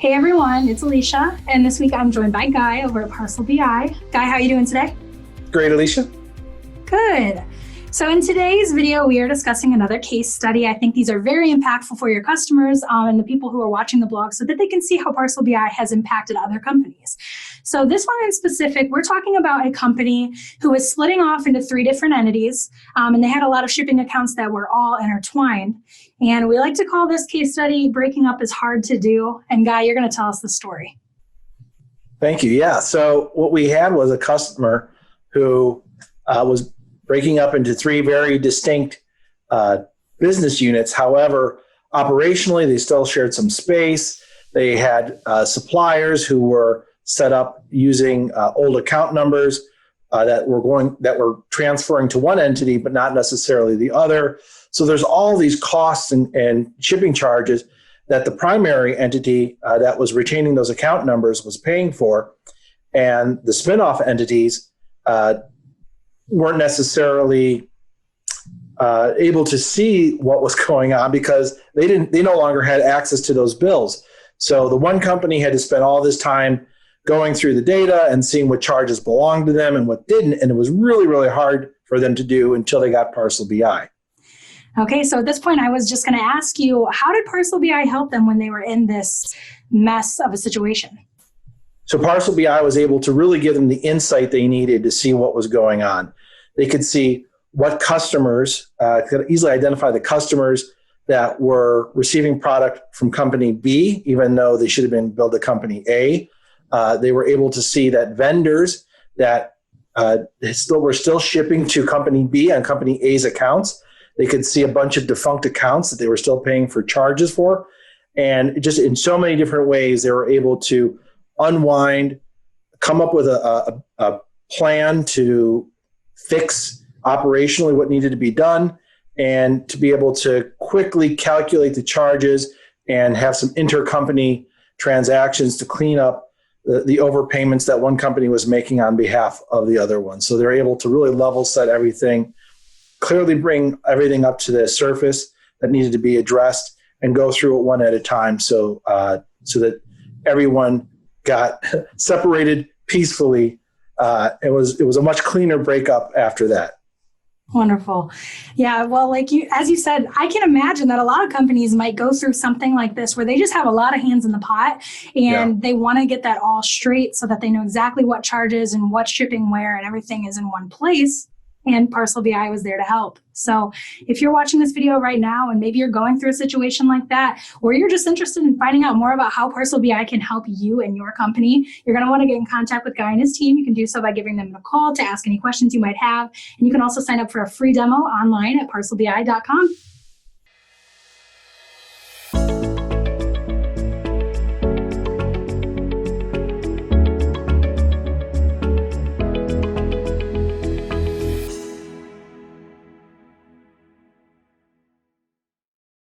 Hey everyone, it's Alicia, and this week I'm joined by Guy over at Parcel BI. Guy, how are you doing today? Great, Alicia. Good. So in today's video, we are discussing another case study. I think these are very impactful for your customers and the people who are watching the blog so that they can see how Parcel BI has impacted other companies. So this one in specific, we're talking about a company who was splitting off into 3 different entities, and they had a lot of shipping accounts that were all intertwined. And we like to call this case study Breaking Up is Hard to Do. And Guy, you're going to tell us the story. Thank you. Yeah. So what we had was a customer who was breaking up into 3 very distinct business units. However, operationally, they still shared some space. They had suppliers who were set up using old account numbers that were transferring to one entity, but not necessarily the other. So there's all these costs and shipping charges that the primary entity that was retaining those account numbers was paying for, and the spin-off entities weren't necessarily able to see what was going on because they no longer had access to those bills. So the one company had to spend all this time going through the data and seeing what charges belonged to them and what didn't, and it was really, really hard for them to do until they got Parcel BI. Okay, so at this point, I was just going to ask you, how did Parcel BI help them when they were in this mess of a situation? So Parcel BI was able to really give them the insight they needed to see what was going on. They could see what customers, could easily identify the customers that were receiving product from company B, even though they should have been billed to company A. They were able to see that vendors that were still shipping to company B on company A's accounts. They could see a bunch of defunct accounts that they were still paying for charges for. And just in so many different ways, they were able to unwind, come up with a plan to fix operationally what needed to be done, and to be able to quickly calculate the charges and have some intercompany transactions to clean up the overpayments that one company was making on behalf of the other one. So they're able to really level set everything, clearly bring everything up to the surface that needed to be addressed, and go through it one at a time so that everyone got separated peacefully. It was a much cleaner breakup after that. Wonderful. Yeah, well, as you said, I can imagine that a lot of companies might go through something like this where they just have a lot of hands in the pot and they want to get that all straight so that they know exactly what charges and what's shipping where and everything is in one place. And Parcel BI was there to help. So if you're watching this video right now and maybe you're going through a situation like that, or you're just interested in finding out more about how Parcel BI can help you and your company, you're going to want to get in contact with Guy and his team. You can do so by giving them a call to ask any questions you might have. And you can also sign up for a free demo online at parcelbi.com.